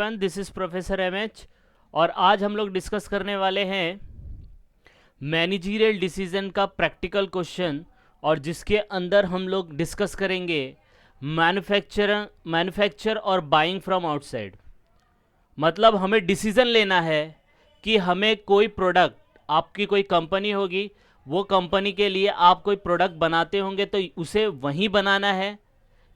This is professor MH और आज हम लोग डिस्कस करने वाले हैं मैनेजरियल डिसीजन का प्रैक्टिकल क्वेश्चन और जिसके अंदर हम लोग डिस्कस करेंगे मैन्युफैक्चर और बाइंग फ्रॉम आउटसाइड। मतलब हमें डिसीजन लेना है कि हमें कोई प्रोडक्ट, आपकी कोई कंपनी होगी, वो कंपनी के लिए आप कोई प्रोडक्ट बनाते होंगे तो उसे वहीं बनाना है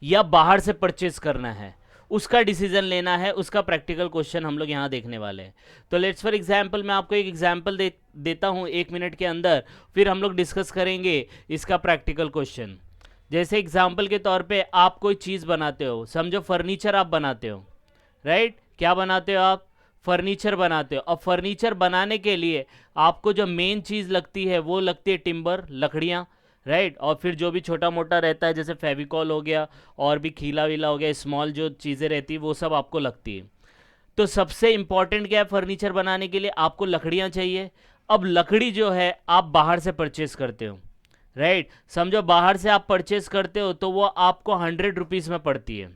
या बाहर से परचेज करना है, उसका डिसीजन लेना है। उसका प्रैक्टिकल क्वेश्चन हम लोग यहाँ देखने वाले हैं। तो लेट्स फॉर एग्जांपल मैं आपको एक एग्जांपल देता हूँ 1 मिनट के अंदर, फिर हम लोग डिस्कस करेंगे इसका प्रैक्टिकल क्वेश्चन। जैसे एग्जांपल के तौर पे आप कोई चीज़ बनाते हो, समझो फर्नीचर आप बनाते हो, राइट? क्या बनाते हो आप? फर्नीचर बनाते हो। अब फर्नीचर बनाने के लिए आपको जो मेन चीज़ लगती है वो लगती है टिम्बर, लकड़ियाँ, राइट? और फिर जो भी छोटा मोटा रहता है जैसे फेविकॉल हो गया और भी खीला वीला हो गया, स्मॉल जो चीज़ें रहती है वो सब आपको लगती है। तो सबसे इम्पॉर्टेंट क्या है फर्नीचर बनाने के लिए? आपको लकड़ियाँ चाहिए। अब लकड़ी जो है आप बाहर से परचेस करते हो, राइट? समझो बाहर से आप परचेस करते हो तो वो आपको 100 रुपीज़ में पड़ती है।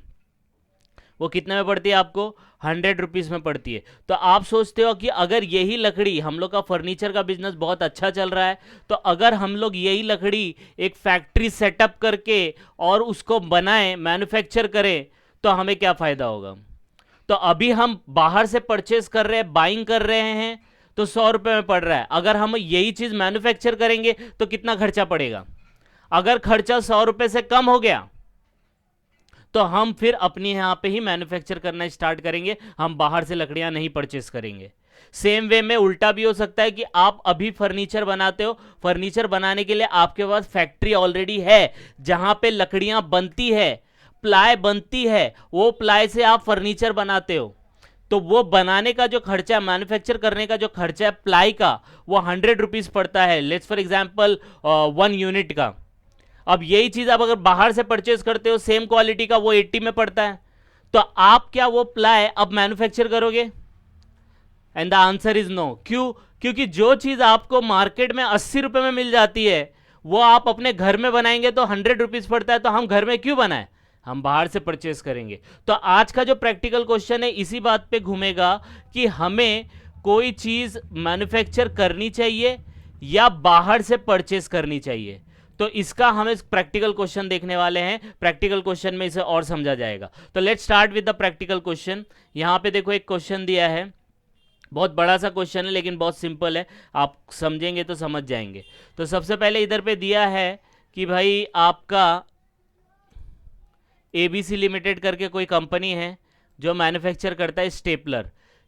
वो कितने में पड़ती है आपको? 100 रुपीज़ में पड़ती है। तो आप सोचते हो कि अगर यही लकड़ी, हम लोग का फर्नीचर का बिजनेस बहुत अच्छा चल रहा है, तो अगर हम लोग यही लकड़ी एक फैक्ट्री सेटअप करके और उसको बनाएं, मैन्युफैक्चर करें, तो हमें क्या फ़ायदा होगा? तो अभी हम बाहर से परचेस कर रहे हैं, बाइंग कर रहे हैं, तो 100 रुपये में पड़ रहा है। अगर हम यही चीज़ मैन्युफैक्चर करेंगे तो कितना खर्चा पड़ेगा? अगर खर्चा 100 रुपये से कम हो गया तो हम फिर अपने यहाँ पे ही मैन्युफैक्चर करना स्टार्ट करेंगे, हम बाहर से लकड़ियाँ नहीं परचेस करेंगे। सेम वे में उल्टा भी हो सकता है कि आप अभी फर्नीचर बनाते हो, फर्नीचर बनाने के लिए आपके पास फैक्ट्री ऑलरेडी है जहाँ पे लकड़ियाँ बनती है, प्लाई बनती है, वो प्लाई से आप फर्नीचर बनाते हो। तो वो बनाने का जो खर्चा, मैन्युफैक्चर करने का जो खर्चा है प्लाई का, वो 100 रुपीज़ पड़ता है। लेट्स फॉर एग्जाम्पल 1 यूनिट का। अब यही चीज आप अगर बाहर से परचेज करते हो सेम क्वालिटी का, वो 80 में पड़ता है। तो आप क्या वो प्लाई अब मैन्युफैक्चर करोगे? And the answer is no. क्यों? क्योंकि जो चीज आपको मार्केट में 80 रुपए में मिल जाती है वो आप अपने घर में बनाएंगे तो 100 रुपीज पड़ता है। तो हम घर में क्यों बनाएं? हम बाहर से परचेज करेंगे। तो आज का जो प्रैक्टिकल क्वेश्चन है इसी बात पे घूमेगा कि हमें कोई चीज मैन्युफैक्चर करनी चाहिए या बाहर से परचेज करनी चाहिए। तो इसका हम इस प्रैक्टिकल क्वेश्चन देखने वाले हैं। प्रैक्टिकल क्वेश्चन में इसे और समझा जाएगा। तो let's start with the practical question. यहाँ पे देखो एक क्वेश्चन दिया है, बहुत बड़ा सा क्वेश्चन है लेकिन बहुत सिंपल है, आप समझेंगे तो समझ जाएंगे। तो सबसे पहले इधर पे दिया है कि भाई आपका ABC लिमिटेड करके कोई कंपनी है जो मैन्युफैक्चर करता है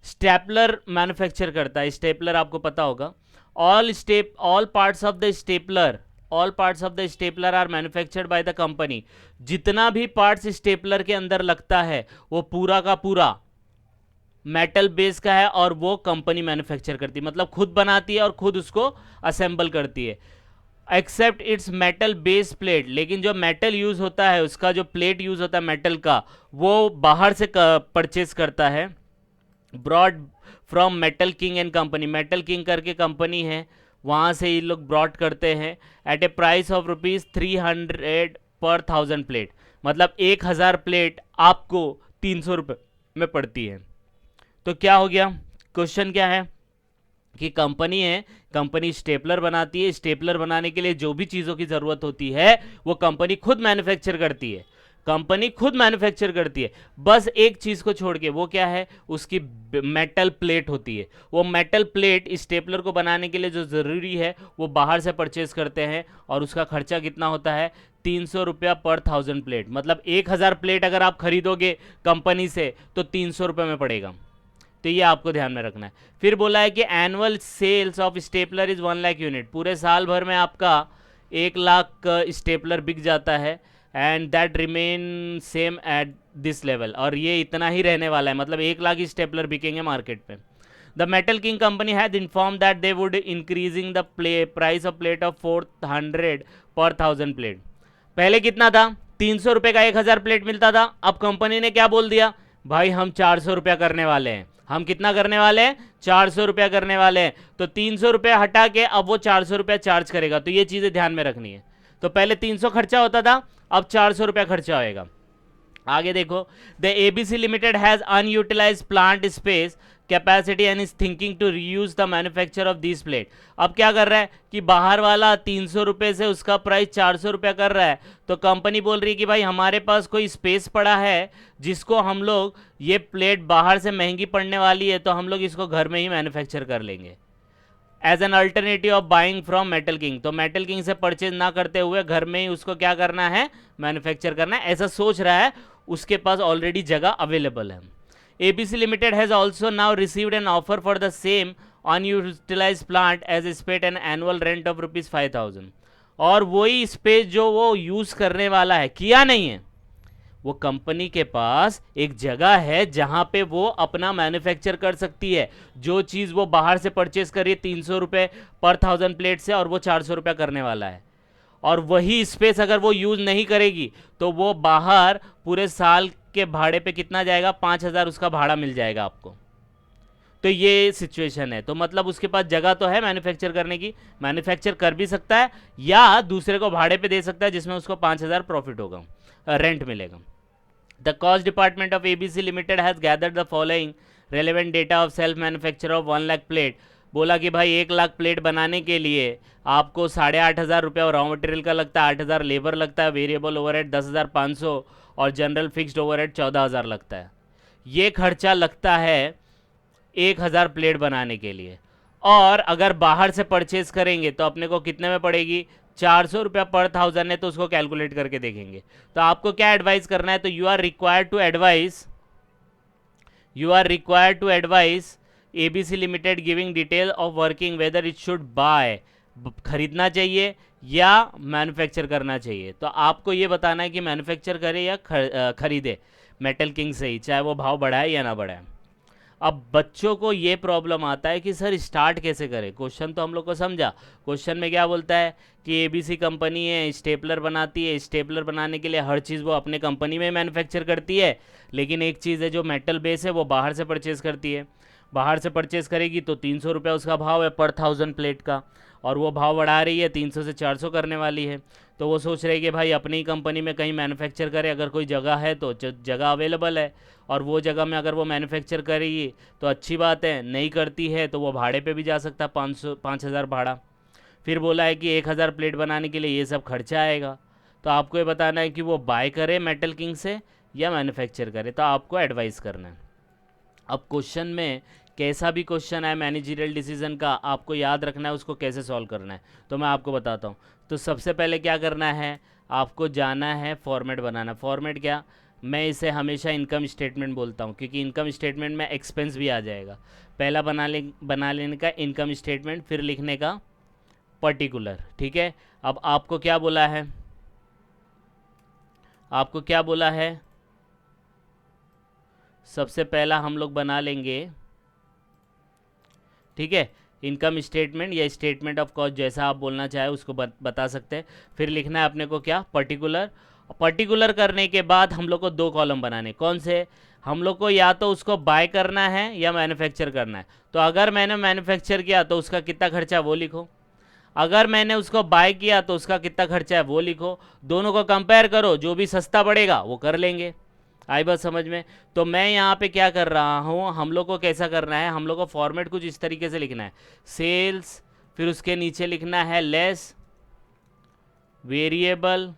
स्टेपलर मैन्युफैक्चर करता है। स्टेपलर आपको पता होगा। All parts of the stapler are manufactured by the company. जितना भी पार्ट्स स्टेपलर के अंदर लगता है वो पूरा का पूरा मेटल बेस का है और वो कंपनी मैन्युफैक्चर करती है, मतलब खुद बनाती है और खुद उसको असेंबल करती है। Except its metal base plate, लेकिन जो मेटल यूज होता है, उसका जो प्लेट यूज होता है मेटल का, वो बाहर से परचेज करता है। Broad from Metal king and company, metal king करके कंपनी है, वहाँ से ये लोग ब्रॉड करते हैं एट ए प्राइस ऑफ ₹300 पर 1000 प्लेट। मतलब 1000 प्लेट आपको 300 रुपये में पड़ती है। तो क्या हो गया? क्वेश्चन क्या है कि कंपनी है, कंपनी स्टेपलर बनाती है, स्टेपलर बनाने के लिए जो भी चीज़ों की ज़रूरत होती है वो कंपनी खुद मैन्युफैक्चर करती है। कंपनी खुद मैन्युफैक्चर करती है, बस एक चीज़ को छोड़ के, वो क्या है? उसकी मेटल प्लेट होती है। वो मेटल प्लेट स्टेपलर को बनाने के लिए जो ज़रूरी है वो बाहर से परचेज करते हैं और उसका खर्चा कितना होता है? 300 रुपया पर 1000 प्लेट। मतलब 1000 प्लेट अगर आप खरीदोगे कंपनी से तो 300 रुपये में पड़ेगा। तो ये आपको ध्यान में रखना है। फिर बोला है कि annual sales of stapler is 1 lakh unit. पूरे साल भर में आपका 1 लाख स्टेपलर बिक जाता है and that remain same at this level. और ये इतना ही रहने वाला है, मतलब 1 लाख स्टेपलर बिकेंगे मार्केट पे। The metal king company had inform that they would increasing the price of plate of 400 पर 1000 प्लेट। पहले कितना था? 300 रुपये का 1000 प्लेट मिलता था। अब कंपनी ने क्या बोल दिया? भाई हम 400 रुपया करने वाले हैं। हम कितना करने वाले हैं? 400 रुपया करने वाले हैं। तो 300 रुपया हटा के अब वो 400 रुपया चार्ज करेगा। तो ये चीज़ें ध्यान में रखनी है। तो पहले 300 खर्चा होता था, अब 400 रुपया खर्चा होएगा। आगे देखो, the ABC limited has unutilised plant space capacity and is thinking to reuse the manufacture of this plate. अब क्या कर रहा है कि बाहर वाला 300 रुपये से उसका प्राइस 400 रुपया कर रहा है, तो कंपनी बोल रही है कि भाई हमारे पास कोई स्पेस पड़ा है जिसको हम लोग, ये प्लेट बाहर से महंगी पड़ने वाली है तो हम लोग इसको घर में ही मैन्युफैक्चर कर लेंगे as an alternative of buying from Metal King. तो मेटल किंग से परचेज ना करते हुए घर में ही उसको क्या करना है, मैन्युफैक्चर करना है, ऐसा सोच रहा है, उसके पास ऑलरेडी जगह अवेलेबल है। ABC limited has also now received an offer for the same unutilised plant as स्पेट एन एनुअल रेंट ऑफ ₹5,000। और वही स्पेस जो वो यूज करने वाला है, किया नहीं है, वो कंपनी के पास एक जगह है जहां पे वो अपना मैन्युफैक्चर कर सकती है। जो चीज़ वो बाहर से परचेस करिए 300 रुपये पर 1000 प्लेट से, और वो 400 रुपया करने वाला है, और वही स्पेस अगर वो यूज़ नहीं करेगी तो वो बाहर पूरे साल के भाड़े पे कितना जाएगा, 5,000 उसका भाड़ा मिल जाएगा आपको। तो ये सिचुएशन है। तो मतलब उसके पास जगह तो है मैन्युफैक्चर करने की, मैन्युफैक्चर कर भी सकता है या दूसरे को भाड़े पे दे सकता है जिसमें उसको 5,000 प्रॉफिट होगा, रेंट मिलेगा। The cost department of ABC limited has gathered the following relevant data of self manufacture of 1 lakh plate. बोला कि भाई 1 लाख प्लेट बनाने के लिए आपको 8,500 रुपया और रॉ मटेरियल का लगता है, 8,000 लेबर लगता है, वेरिएबल ओवरहेड 10,500 और जनरल फिक्स्ड ओवरहेड 14,000 लगता है। ये खर्चा लगता है 1,000 प्लेट बनाने के लिए। और अगर बाहर से परचेज करेंगे तो अपने को कितने में पड़ेगी, 400 रुपया पर 1000 है, तो उसको कैलकुलेट करके देखेंगे। तो आपको क्या एडवाइस करना है, तो you are required to advice ABC limited giving detail of working whether it should buy, खरीदना चाहिए या मैन्युफैक्चर करना चाहिए। तो आपको ये बताना है कि मैन्युफैक्चर करे या खरीदे मेटल किंग से ही, चाहे वो भाव बढ़ाए या ना बढ़ाए। अब बच्चों को ये प्रॉब्लम आता है कि सर स्टार्ट कैसे करें। क्वेश्चन तो हम लोग को समझा, क्वेश्चन में क्या बोलता है कि एबीसी कंपनी है, स्टेपलर बनाती है, स्टेपलर बनाने के लिए हर चीज़ वो अपने कंपनी में मैन्युफैक्चर करती है, लेकिन एक चीज़ है जो मेटल बेस है वो बाहर से परचेज़ करती है। बाहर से परचेज़ करेगी तो 300 रुपया उसका भाव है पर 1000 प्लेट का, और वो भाव बढ़ा रही है, 300 से 400 करने वाली है। तो वो सोच रहे कि भाई अपनी कंपनी में कहीं मैन्युफैक्चर करे, अगर कोई जगह है तो जगह अवेलेबल है, और वो जगह में अगर वो मैन्युफैक्चर करेगी तो अच्छी बात है, नहीं करती है तो वो भाड़े पे भी जा सकता है, 5,000 भाड़ा। फिर बोला है कि 1,000 प्लेट बनाने के लिए ये सब खर्चा आएगा। तो आपको ये बताना है कि वो बाय करे मेटल किंग से या मैन्युफैक्चर करे, तो आपको एडवाइस करना है। अब क्वेश्चन में कैसा भी क्वेश्चन है मैनेजरियल डिसीजन का, आपको याद रखना है उसको कैसे सॉल्व करना है, तो मैं आपको बताता हूँ। तो सबसे पहले क्या करना है, आपको जाना है फॉर्मेट बनाना। फॉर्मेट क्या, मैं इसे हमेशा इनकम स्टेटमेंट बोलता हूँ, क्योंकि इनकम स्टेटमेंट में एक्सपेंस भी आ जाएगा। पहला बना लेने का इनकम स्टेटमेंट, फिर लिखने का पर्टिकुलर, ठीक है। अब आपको क्या बोला है, सबसे पहला हम लोग बना लेंगे, ठीक है, इनकम स्टेटमेंट या स्टेटमेंट ऑफ कॉस्ट, जैसा आप बोलना चाहे उसको बता सकते हैं। फिर लिखना है अपने को क्या, पर्टिकुलर। पर्टिकुलर करने के बाद हम लोग को 2 कॉलम बनाने, कौन से, हम लोग को या तो उसको बाय करना है या मैन्युफैक्चर करना है। तो अगर मैंने मैन्युफैक्चर किया तो उसका कितना खर्चा वो लिखो, अगर मैंने उसको बाय किया तो उसका कितना खर्चा है वो लिखो। दोनों को कंपेयर करो, जो भी सस्ता पड़ेगा वो कर लेंगे। आई बात समझ में। तो मैं यहाँ पे क्या कर रहा हूँ, हम लोग को कैसा करना है, हम लोग को फॉर्मेट कुछ इस तरीके से लिखना है, सेल्स, फिर उसके नीचे लिखना है लेस वेरिएबल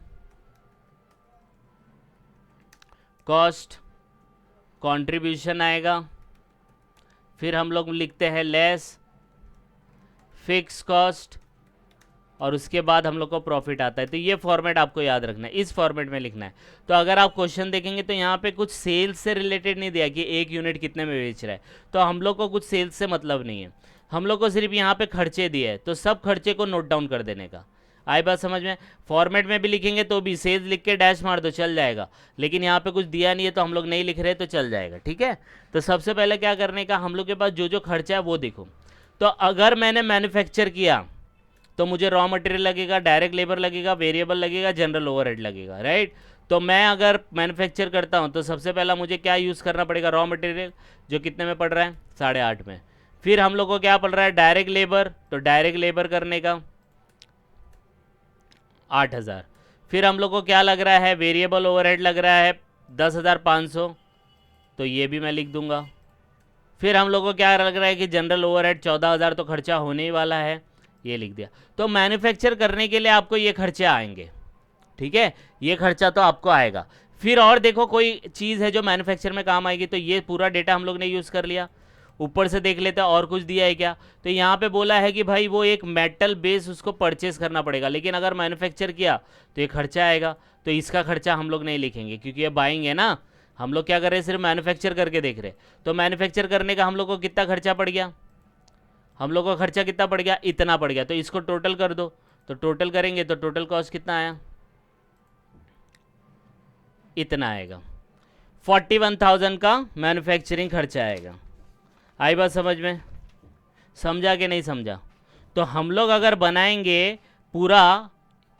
कॉस्ट, कंट्रीब्यूशन आएगा, फिर हम लोग लिखते हैं लेस फिक्स कॉस्ट, और उसके बाद हम लोग को प्रॉफिट आता है। तो ये फॉर्मेट आपको याद रखना है, इस फॉर्मेट में लिखना है। तो अगर आप क्वेश्चन देखेंगे तो यहाँ पे कुछ सेल्स से रिलेटेड नहीं दिया कि एक यूनिट कितने में बेच रहा है, तो हम लोग को कुछ सेल्स से मतलब नहीं है, हम लोग को सिर्फ यहाँ पे खर्चे दिए है, तो सब खर्चे को नोट डाउन कर देने का। आई बात समझ में। फॉर्मेट में भी लिखेंगे तो भी सेल्स लिख के डैश मार दो चल जाएगा, लेकिन यहाँ पे कुछ दिया नहीं है तो हम लोग नहीं लिख रहे तो चल जाएगा, ठीक है। तो सबसे पहले क्या करने का, हम लोग के पास जो जो खर्चा है वो देखो। तो अगर मैंने मैन्युफैक्चर किया तो मुझे रॉ मटेरियल लगेगा, डायरेक्ट लेबर लगेगा, वेरिएबल लगेगा, जनरल ओवरहेड लगेगा, राइट। तो मैं अगर मैन्युफैक्चर करता हूँ तो सबसे पहला मुझे क्या यूज़ करना पड़ेगा, रॉ मटेरियल, जो कितने में पड़ रहा है, 8.5 में। फिर हम लोग को क्या पड़ रहा है, डायरेक्ट लेबर, तो डायरेक्ट लेबर करने का 8,000। फिर हम लोग को क्या लग रहा है, वेरिएबल ओवरहेड लग रहा है 10,500, तो ये भी मैं लिख दूंगा। फिर हम लोग को क्या लग रहा है कि जनरल ओवरहेड 14,000 तो खर्चा होने ही वाला है, ये लिख दिया। तो मैन्युफैक्चर करने के लिए आपको ये खर्चे आएंगे, ठीक है, ये खर्चा तो आपको आएगा। फिर और देखो कोई चीज़ है जो मैन्युफैक्चर में काम आएगी, तो ये पूरा डेटा हम लोग ने यूज़ कर लिया। ऊपर से देख लेते हैं और कुछ दिया है क्या। तो यहाँ पे बोला है कि भाई वो एक मेटल बेस उसको परचेस करना पड़ेगा, लेकिन अगर मैन्युफैक्चर किया तो ये खर्चा आएगा, तो इसका खर्चा हम लोग नहीं लिखेंगे क्योंकि ये बाइंग है ना। हम लोग क्या कर रहे हैं, सिर्फ मैन्युफैक्चर करके देख रहे हैं। तो मैन्युफैक्चर करने का हम लोग को कितना खर्चा पड़ गया, हम लोग को खर्चा कितना पड़ गया, इतना पड़ गया। तो इसको टोटल कर दो, तो टोटल करेंगे तो टोटल कॉस्ट कितना आया, इतना आएगा। 41,000 का मैन्युफैक्चरिंग खर्चा आएगा। आई बात समझ में, समझा कि नहीं समझा। तो हम लोग अगर बनाएंगे पूरा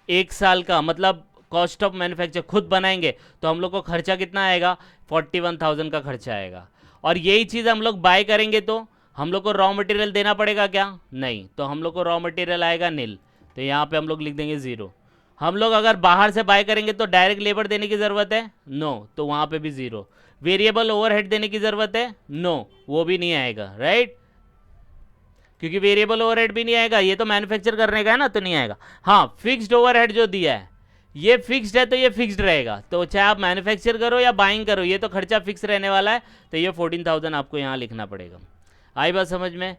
1 साल का, मतलब कॉस्ट ऑफ मैन्युफैक्चर खुद बनाएंगे, तो हम लोग को खर्चा कितना आएगा, 41,000 का खर्चा आएगा। और यही चीज़ हम लोग बाय करेंगे तो हम लोग को रॉ मटेरियल देना पड़ेगा क्या, नहीं, तो हम लोग को रॉ मटेरियल आएगा नील, तो यहाँ पे हम लोग लिख देंगे 0। हम लोग अगर बाहर से बाय करेंगे तो डायरेक्ट लेबर देने की ज़रूरत है, नो, तो वहाँ पे भी 0। वेरिएबल ओवरहेड देने की ज़रूरत है, नो, वो भी नहीं आएगा, राइट, क्योंकि वेरिएबल ओवरहेड भी नहीं आएगा, ये तो मैन्युफैक्चर करने का है ना, तो नहीं आएगा। हाँ, फिक्स्ड ओवरहेड जो दिया है ये फिक्स्ड है, तो ये फिक्स्ड रहेगा, तो चाहे आप मैन्युफैक्चर करो या बाइंग करो, ये तो खर्चा फिक्स रहने वाला है, तो ये 14,000 आपको यहाँ लिखना पड़ेगा। आई बात समझ में।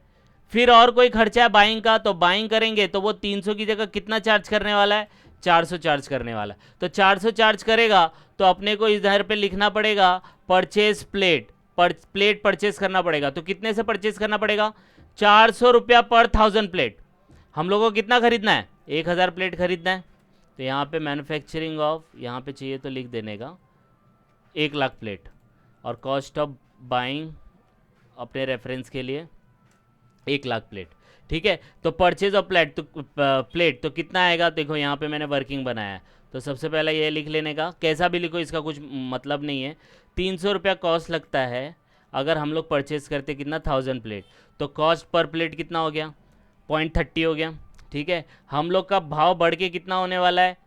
फिर और कोई खर्चा है बाइंग का, तो बाइंग करेंगे तो वो 300 की जगह कितना चार्ज करने वाला है, 400 चार्ज करने वाला है। तो 400 चार्ज करेगा तो अपने को इधर पे लिखना पड़ेगा परचेज प्लेट, प्लेट परचेज करना पड़ेगा। तो कितने से परचेज करना पड़ेगा, 400 रुपया पर 1000 प्लेट। हम लोगों को कितना खरीदना है, 1000 प्लेट खरीदना है। तो यहाँ पे मैन्युफैक्चरिंग ऑफ, यहाँ पे चाहिए तो लिख देने का 1 लाख प्लेट, और कॉस्ट ऑफ बाइंग अपने रेफरेंस के लिए 1 लाख प्लेट, ठीक है। तो परचेज ऑफ प्लेट तो कितना आएगा, देखो यहाँ पे मैंने वर्किंग बनाया है, तो सबसे पहले ये लिख लेने का, कैसा भी लिखो इसका कुछ मतलब नहीं है। 300 रुपया कॉस्ट लगता है अगर हम लोग परचेज करते कितना, 1000 प्लेट, तो कॉस्ट पर प्लेट कितना हो गया, 0.30 हो गया, ठीक है। हम लोग का भाव बढ़ के कितना होने वाला है,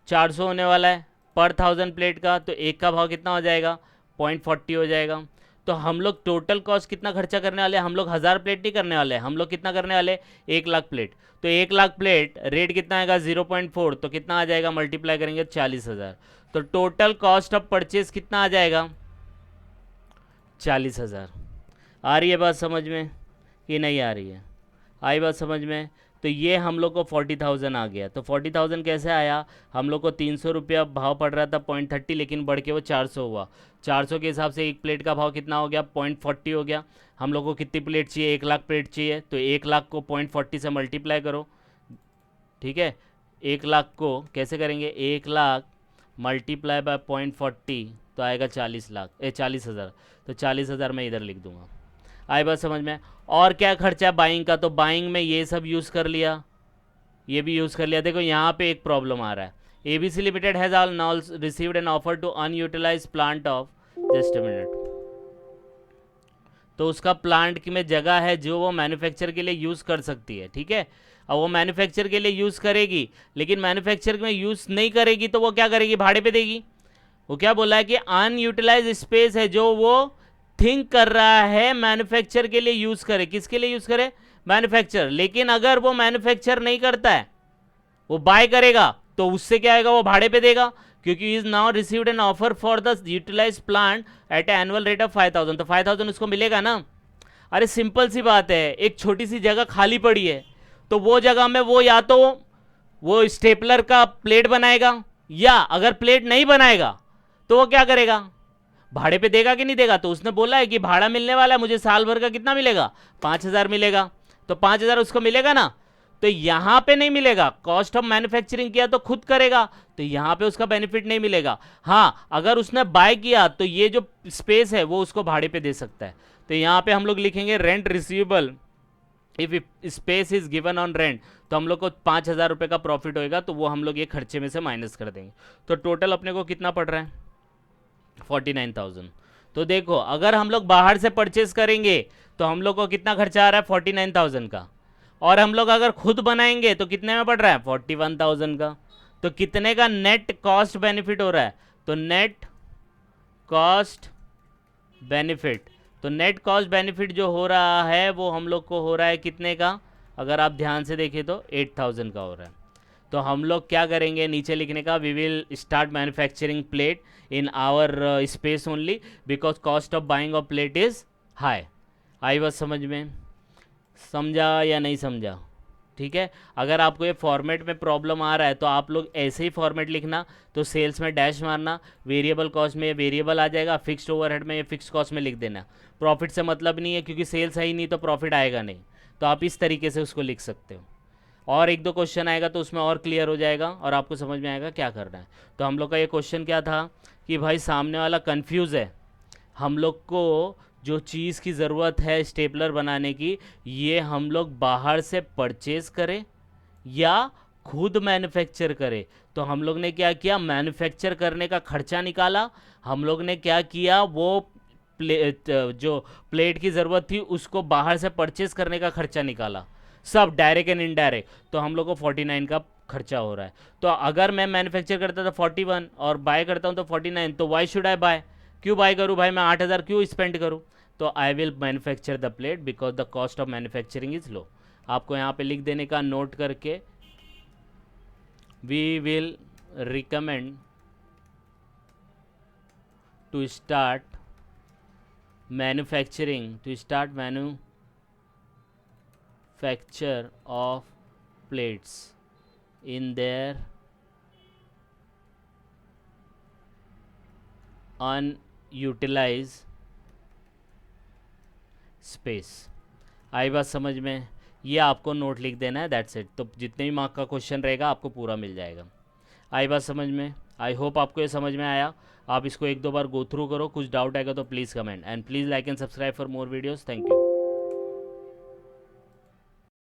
400 होने वाला है पर 1000 प्लेट का, तो एक का भाव कितना हो जाएगा, 0.40 हो जाएगा। तो हम लोग टोटल कॉस्ट कितना खर्चा करने वाले हैं, हम लोग 1000 प्लेट नहीं करने वाले हैं, हम लोग कितना करने वाले, 1 लाख प्लेट। तो 1 लाख प्लेट रेट कितना आएगा, 0.4, तो कितना आ जाएगा, मल्टीप्लाई करेंगे 40,000। तो टोटल कॉस्ट ऑफ परचेज कितना आ जाएगा, 40,000। आ रही है बात समझ में कि नहीं आ रही है, आई बात समझ में। तो ये हम लोग को 40,000 आ गया। तो 40,000 कैसे आया, हम लोग को 300 रुपया भाव पड़ रहा था 0.30, लेकिन बढ़ के वो 400 हुआ। 400 के हिसाब से एक प्लेट का भाव कितना हो गया, 0.40 हो गया। हम लोग को कितनी प्लेट चाहिए, 1 लाख प्लेट चाहिए, तो 1 लाख को 0.40 से मल्टीप्लाई करो, ठीक है। 1 लाख को कैसे करेंगे, 1 लाख मल्टीप्लाई बाय 0.40 तो आएगा 40,000। तो 40,000 मैं इधर लिख दूंगा। आई बात समझ में। और क्या खर्चा है बाइंग का, तो बाइंग में ये सब यूज़ कर लिया, ये भी यूज़ कर लिया। देखो यहाँ पे एक प्रॉब्लम आ रहा है, ABC limited has all now received an offer to unutilise plant of, just a minute, तो उसका प्लांट में जगह है जो वो मैन्युफैक्चर के लिए यूज़ कर सकती है, ठीक है। अब वो मैन्युफैक्चर के लिए यूज़ करेगी, लेकिन मैन्युफैक्चर में यूज़ नहीं करेगी तो वो क्या करेगी, भाड़े पे देगी। वो क्या बोला है कि अनयूटिलाइज स्पेस है जो वो थिंक कर रहा है मैन्युफैक्चर के लिए यूज़ करे, किसके लिए यूज़ करे, मैन्युफैक्चर। लेकिन अगर वो मैन्युफैक्चर नहीं करता है, वो बाय करेगा, तो उससे क्या आएगा, वो भाड़े पे देगा, क्योंकि is now received an offer for the utilise plant at annual rate of 5,000, तो 5,000 उसको मिलेगा ना। अरे सिंपल सी बात है, एक छोटी सी जगह खाली पड़ी है, तो वो जगह में वो या तो वो स्टेपलर का प्लेट बनाएगा, या अगर प्लेट नहीं बनाएगा तो वो क्या करेगा, भाड़े पे देगा कि नहीं देगा। तो उसने बोला है कि भाड़ा मिलने वाला है मुझे साल भर का, कितना मिलेगा, 5,000 मिलेगा, तो 5,000 उसको मिलेगा ना। तो यहाँ पे नहीं मिलेगा, कॉस्ट ऑफ मैन्युफैक्चरिंग किया तो खुद करेगा, तो यहाँ पे उसका बेनिफिट नहीं मिलेगा। हाँ, अगर उसने बाय किया तो ये जो स्पेस है वो उसको भाड़े पे दे सकता है। तो यहाँ पे हम लोग लिखेंगे rent receivable if space is given on rent, तो हम लोग को 5,000 रुपये का प्रॉफिट होएगा, तो वो हम लोग ये खर्चे में से माइनस कर देंगे। तो टोटल अपने को कितना पड़ रहा है, 49,000। तो देखो अगर हम लोग बाहर से परचेस करेंगे तो हम लोग को कितना खर्चा आ रहा है, 49,000 का, और हम लोग अगर खुद बनाएंगे तो कितने में पड़ रहा है, 41,000 का। तो कितने का नेट कॉस्ट बेनिफिट हो रहा है, तो नेट कॉस्ट बेनिफिट। तो नेट कॉस्ट बेनिफिट जो हो रहा है वो हम लोग को हो रहा है कितने का, अगर आप ध्यान से देखें तो 8000 का हो रहा है। तो हम लोग क्या करेंगे, नीचे लिखने का, we will start manufacturing plate in our space only because cost of buying of plate is high. आई बात समझ में, समझा या नहीं समझा? ठीक है, अगर आपको ये फॉर्मेट में प्रॉब्लम आ रहा है तो आप लोग ऐसे ही फॉर्मेट लिखना, तो सेल्स में डैश मारना, वेरिएबल कॉस्ट में ये वेरिएबल आ जाएगा, फिक्स्ड ओवरहेड में ये फिक्स कॉस्ट में लिख देना। प्रॉफिट से मतलब नहीं है क्योंकि सेल्स है ही नहीं तो प्रॉफिट आएगा नहीं, तो आप इस तरीके से उसको लिख सकते हो। और एक दो क्वेश्चन आएगा तो उसमें और क्लियर हो जाएगा और आपको समझ में आएगा क्या करना है। तो हम लोग का ये क्वेश्चन क्या था कि भाई सामने वाला कंफ्यूज है, हम लोग को जो चीज़ की ज़रूरत है स्टेपलर बनाने की, ये हम लोग बाहर से परचेज करें या खुद मैन्युफैक्चर करें। तो हम लोग ने क्या किया, मैन्युफैक्चर करने का खर्चा निकाला। हम लोग ने क्या किया, वो जो प्लेट की ज़रूरत थी उसको बाहर से परचेज करने का खर्चा निकाला, सब डायरेक्ट एंड इनडायरेक्ट। तो हम लोग को 49 का खर्चा हो रहा है। तो अगर मैं मैन्युफैक्चर करता था 41 और बाय करता हूँ तो 49, तो वाई शुड आई बाय, क्यों बाय करूँ भाई, मैं 8000 क्यों स्पेंड करूँ? तो I will manufacture the plate because the cost of manufacturing is low. आपको यहाँ पे लिख देने का नोट करके, we will recommend to start manufacturing manufacture of plates in their unutilized space। आई बात समझ में? ये आपको नोट लिख देना है, दैट्स इट। तो जितने भी मार्क का क्वेश्चन रहेगा आपको पूरा मिल जाएगा। आई बात समझ में? आई होप आपको ये समझ में आया। आप इसको एक दो बार गो थ्रू करो, कुछ डाउट आएगा तो please comment, and please like and subscribe for more videos. Thank you.